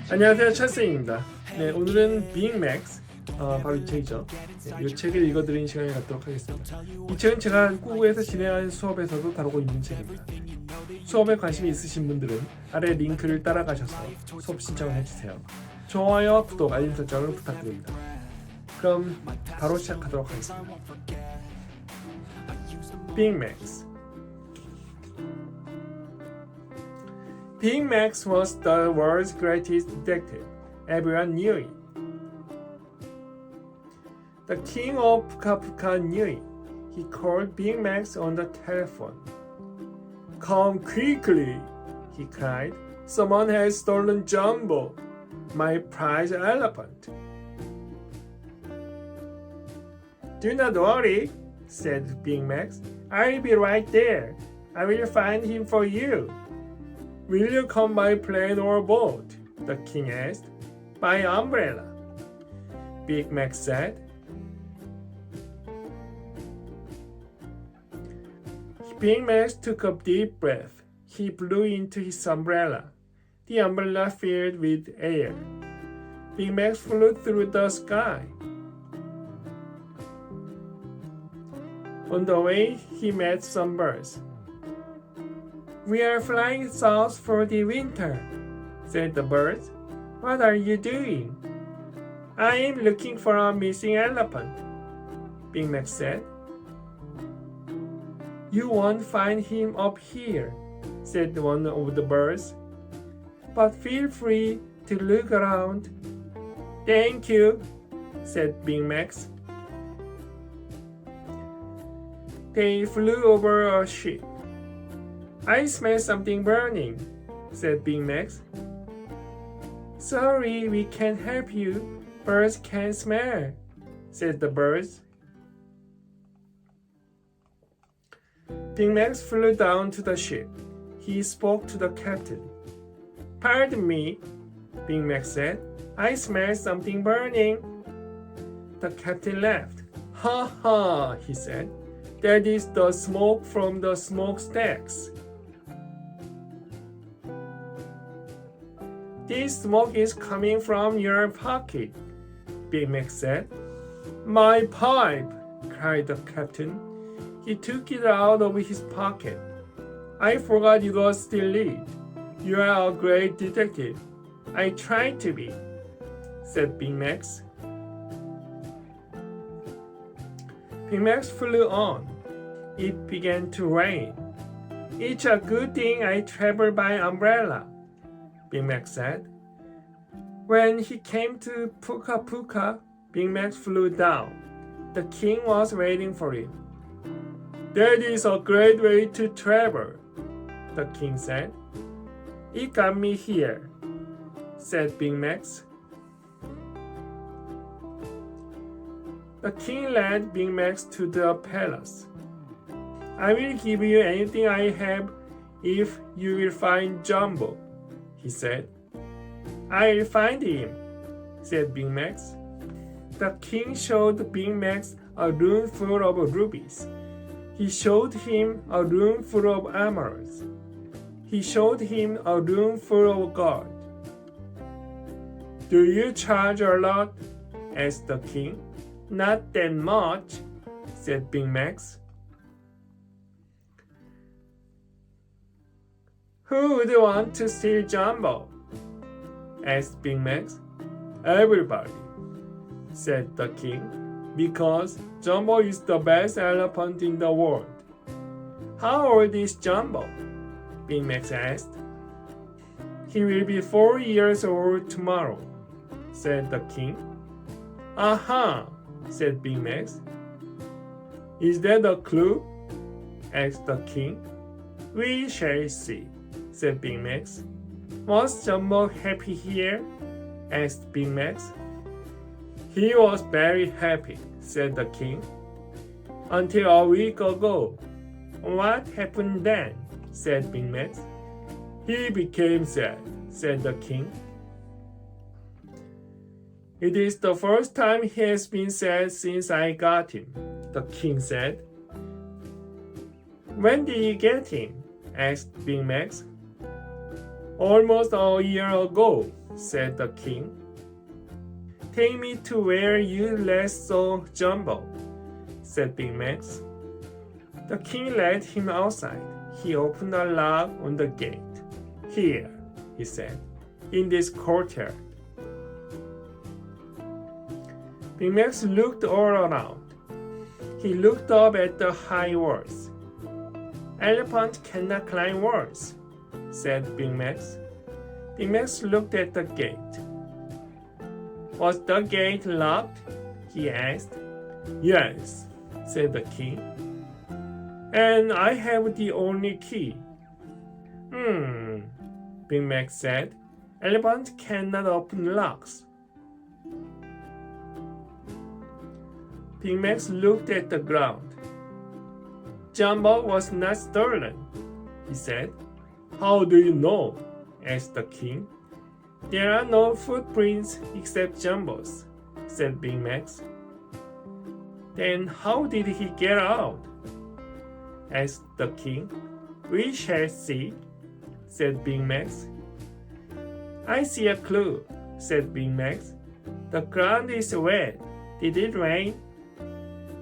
안녕하세요, 찰스입니다. 네, 오늘은 Big Max, 바로 이 책이죠. 네, 이 책을 읽어드리는 시간을 갖도록 하겠습니다. 이 책은 제가 한국에서 진행하는 수업에서도 다루고 있는 책입니다. 수업에 관심이 있으신 분들은 아래 링크를 따라가셔서 수업 신청을 해주세요. 좋아요와 구독, 알림 설정을 부탁드립니다. 그럼 바로 시작하도록 하겠습니다. Big Max. Big Max was the world's greatest detective. Everyone knew it. The king of Puka Puka knew it. He called Big Max on the telephone. "Come quickly," he cried. "Someone has stolen Jumbo, my prize elephant." "Do not worry," said Big Max. "I'll be right there. I will find him for you." "Will you come by plane or boat?" the king asked. "By umbrella," Big Max said. Big Max took a deep breath. He blew into his umbrella. The umbrella filled with air. Big Max flew through the sky. On the way, he met some birds. "We are flying south for the winter," said the birds. "What are you doing?" "I am looking for a missing elephant," Big Max said. "You won't find him up here," said one of the birds. "But feel free to look around." "Thank you," said Big Max. They flew over a ship. "I smell something burning," said Big Max. "Sorry, we can't help you. Birds can't smell," said the birds. Big Max flew down to the ship. He spoke to the captain. "Pardon me," Big Max said. "I smell something burning." The captain laughed. "Ha ha," he said. "That is the smoke from the smokestacks. This smoke is coming from your pocket," Big Max said. "My pipe!" cried the captain. He took it out of his pocket. "I forgot it was still lit. You are a great detective." "I tried to be," said Big Max. Big Max flew on. It began to rain. "It's a good thing I travel by umbrella," Big Max said. When he came to Puka Puka, Big Max flew down. The king was waiting for him. "That is a great way to travel," the king said. "It got me here," said Big Max. The king led Big Max to the palace. "I will give you anything I have if you will find Jumbo," he said. "I'll find him," said Big Max. The king showed Big Max a room full of rubies. He showed him a room full of emeralds. He showed him a room full of gold. "Do you charge a lot?" asked the king. "Not that much," said Big Max. "Who would want to steal Jumbo?" asked Big Max. "Everybody," said the king, "because Jumbo is the best elephant in the world." "How old is Jumbo?" Big Max asked. "He will be 4 years old tomorrow," said the king. "Aha," said Big Max. "Is that a clue?" asked the king. "We shall see," said Big Max. "Was Jumbo happy here?" asked Big Max. "He was very happy," said the king. "Until a week ago." "What happened then?" said Big Max. "He became sad," said the king. "It is the first time he has been sad since I got him," the king said. "When did you get him?" asked Big Max. "Almost a year ago," said the king. Take me to where you last saw Jumbo, said Big Max. The king led him outside. He opened a lock on the gate. Here, he said, in this courtyard. Big Max looked all around. He looked up at the high walls. Elephant cannot climb walls, said Big Max. Big Max looked at the gate. Was the gate locked? He asked. Yes, said the king. And I have the only key. Big Max said. Elephant cannot open locks. Big Max looked at the ground. Jumbo was not stolen, he said. How do you know? Asked the king. There are no footprints except Jumbo's, said Big Max. Then how did he get out? Asked the king. We shall see, said Big Max. I see a clue, said Big Max. The ground is wet. Did it rain?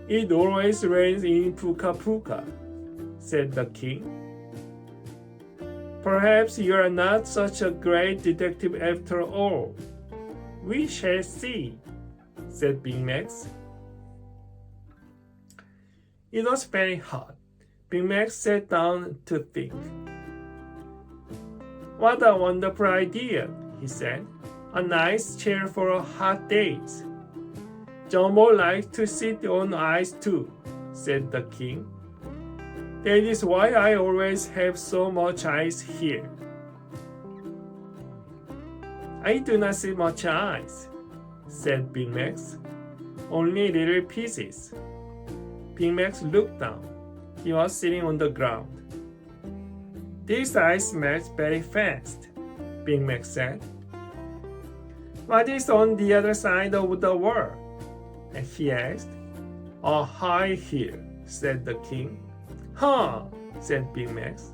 It always rains in Puka Puka, said the king. Perhaps you are not such a great detective after all. We shall see, said Big Max. It was very hot. Big Max sat down to think. What a wonderful idea, he said. A nice chair for hot days. Jumbo likes to sit on ice too, said the king. That is why I always have so much ice here. I do not see much ice, said Big Max. Only little pieces. Big Max looked down. He was sitting on the ground. This ice melts very fast, Big Max said. What is on the other side of the wall? And he asked. A high hill, said the king. Huh, said Big Max.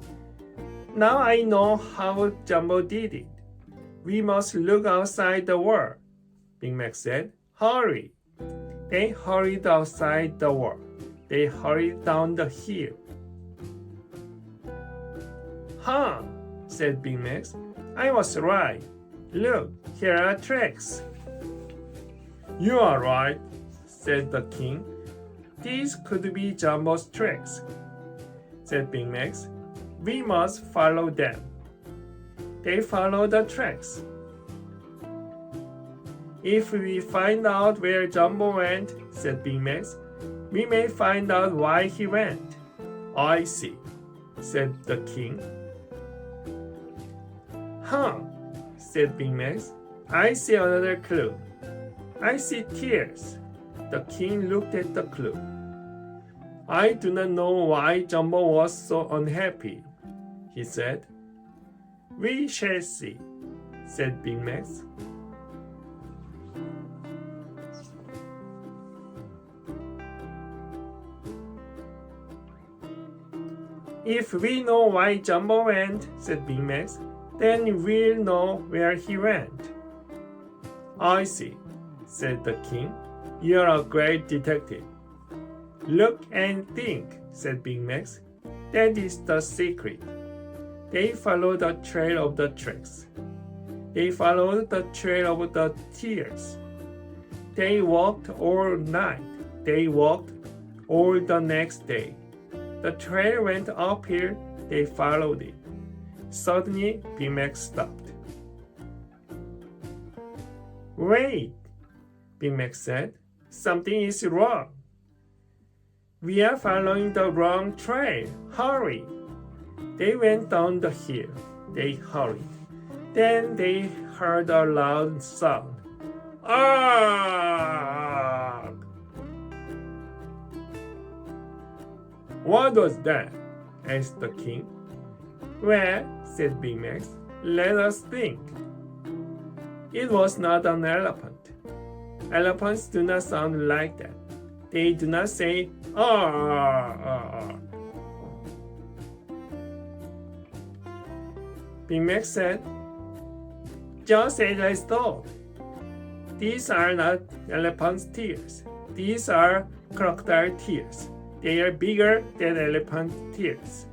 Now I know how Jumbo did it. We must look outside the wall, Big Max said. Hurry. They hurried outside the wall. They hurried down the hill. Huh, said Big Max. I was right. Look, here are tracks. You are right, said the king. These could be Jumbo's tracks, said Big Max. We must follow them. They followed the tracks. If we find out where Jumbo went, said Big Max, we may find out why he went. I see, said the king. Huh, said Big Max. I see another clue. I see tears. The king looked at the clue. I do not know why Jumbo was so unhappy, he said. We shall see, said Big Max. If we know why Jumbo went, said Big Max, then we'll know where he went. I see, said the king. You're a great detective. Look and think, said Big Max. That is the secret. They followed the trail of the tracks. They followed the trail of the tears. They walked all night. They walked all the next day. The trail went uphill. They followed it. Suddenly, Big Max stopped. Wait, Big Max said. Something is wrong. We are following the wrong trail. Hurry. They went down the hill. They hurried. Then they heard a loud sound. Argh! What was that? Asked the king. Well, said Big Max, let us think. It was not an elephant. Elephants do not sound like that. They do not say, ah. Big Max said, Just as I thought. These are not elephant's tears. These are crocodile tears. They are bigger than elephant tears.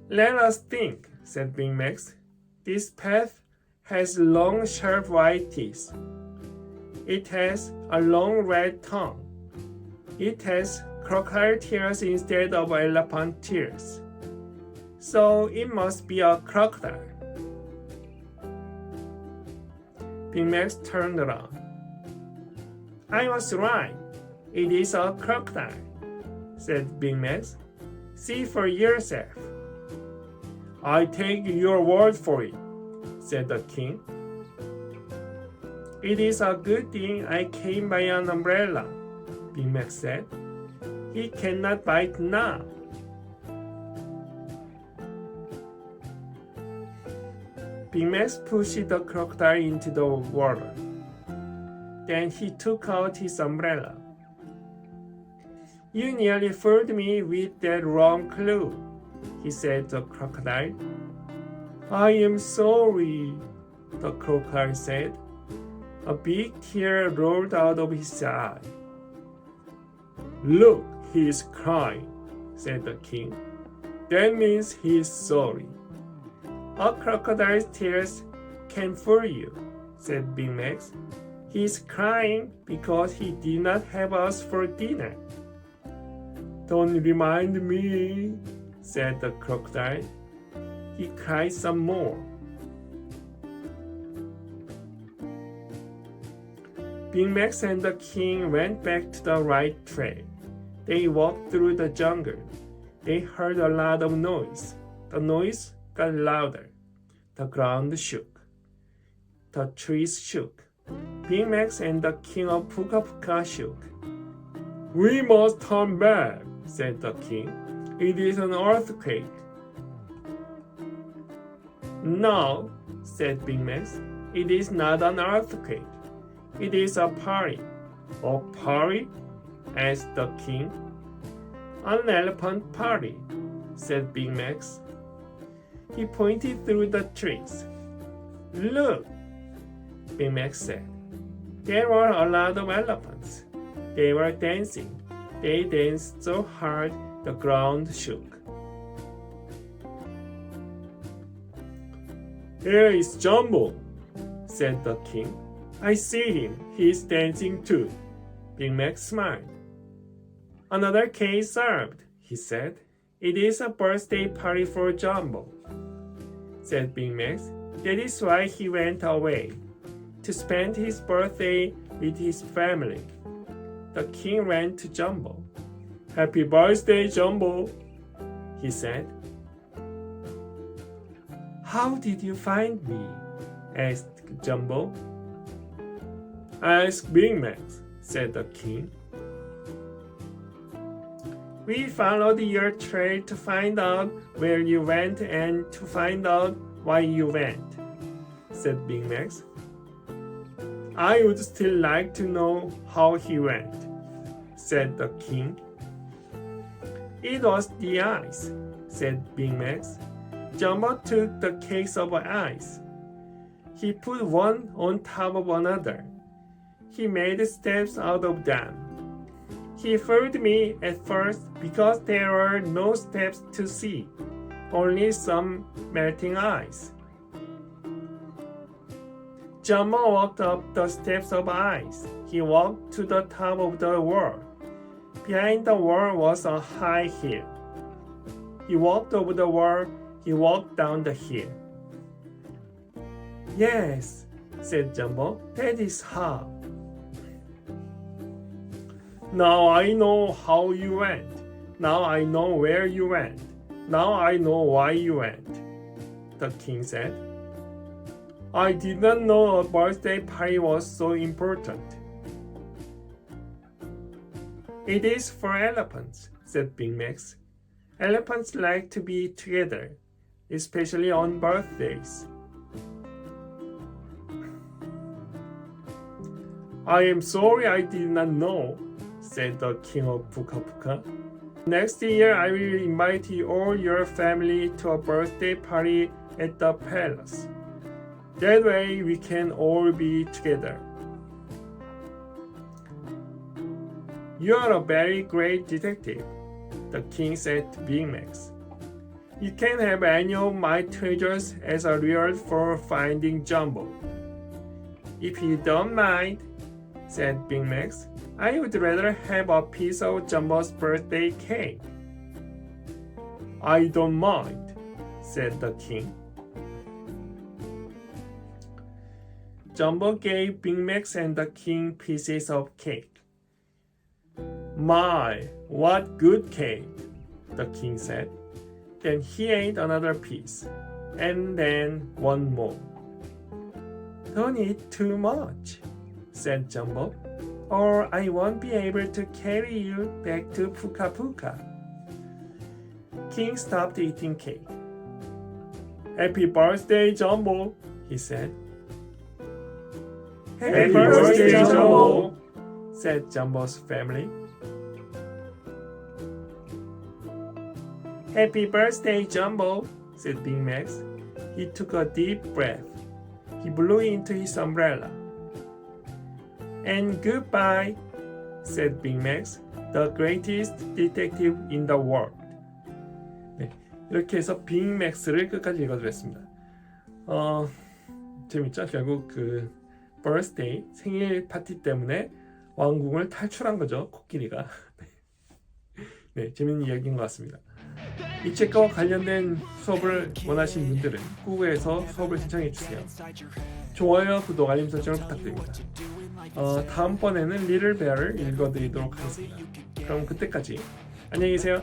Let us think, said Big Max. This path has long, sharp white teeth. It has a long red tongue. It has crocodile tears instead of elephant tears. So it must be a crocodile. Big Max turned around. I was right. It is a crocodile, said Big Max. See for yourself. I take your word for it, said the king. It is a good thing I came by an umbrella, Big Max said. He cannot bite now. Big Max pushed the crocodile into the water. Then he took out his umbrella. You nearly fooled me with that wrong clue, he said to the crocodile. I am sorry, the crocodile said. A big tear rolled out of his eye. Look, he is crying, said the king. That means he is sorry. A crocodile's tears can fool you, said Big Max. He is crying because he did not have us for dinner. Don't remind me, said the crocodile. He cried some more. Big Max and the king went back to the right trail. They walked through the jungle. They heard a lot of noise. The noise got louder. The ground shook. The trees shook. Big Max and the king of Puka Puka shook. We must turn back, said the king. It is an earthquake. No, said Big Max. It is not an earthquake. It is a party. A party? Asked the king. An elephant party, said Big Max. He pointed through the trees. Look, Big Max said. There were a lot of elephants. They were dancing. They danced so hard the ground shook. Here is Jumbo, said the king. I see him. He is dancing too. Big Max smiled. Another cake served, he said. It is a birthday party for Jumbo, said Big Max. That is why he went away, to spend his birthday with his family. The king ran to Jumbo. Happy birthday, Jumbo, he said. How did you find me? Asked Jumbo. Ask Big Max, said the king. We followed your trail to find out where you went and to find out why you went, said Big Max. I would still like to know how he went, said the king. It was the ice, said Big Max. Jumbo took the cakes of ice. He put one on top of another. He made steps out of them. He fooled me at first because there were no steps to see, only some melting ice. Jumbo walked up the steps of ice. He walked to the top of the wall. Behind the wall was a high hill. He walked over the wall. He walked down the hill. Yes, said Jumbo, that is how. Now I know how you went. Now I know where you went. Now I know why you went, the king said. I did not know a birthday party was so important. It is for elephants, said Big Max. Elephants like to be together, especially on birthdays. I am sorry I did not know, said the king of Puka Puka. Next year I will invite all your family to a birthday party at the palace. That way we can all be together. You are a very great detective, the king said to Big Max. You can have any of my treasures as a reward for finding Jumbo. If you don't mind, said Big Max, I would rather have a piece of Jumbo's birthday cake. I don't mind, said the king. Jumbo gave Big Max and the king pieces of cake. My, what good cake, the king said. Then he ate another piece, and then one more. Don't eat too much, said Jumbo, or I won't be able to carry you back to Puka Puka. King stopped eating cake. Happy birthday, Jumbo, he said. Happy birthday, Jumbo, said Jumbo's family. Happy birthday, Jumbo, said Big Max. He took a deep breath. He blew into his umbrella. And goodbye, said Big Max, the greatest detective in the world. 네, 이렇게 해서 빅 맥스를 끝까지 읽어드렸습니다. 재밌죠? 결국 그 birthday, 생일 파티 때문에 왕궁을 탈출한 거죠, 코끼리가. 네, 재밌는 이야기인 것 같습니다. 이 책과 관련된 수업을 원하시는 분들은 구글에서 수업을 신청해 주세요. 좋아요와 구독, 알림 설정을 부탁드립니다. 다음번에는 Little Bear을 읽어드리도록 하겠습니다. 그럼 그때까지 안녕히 계세요.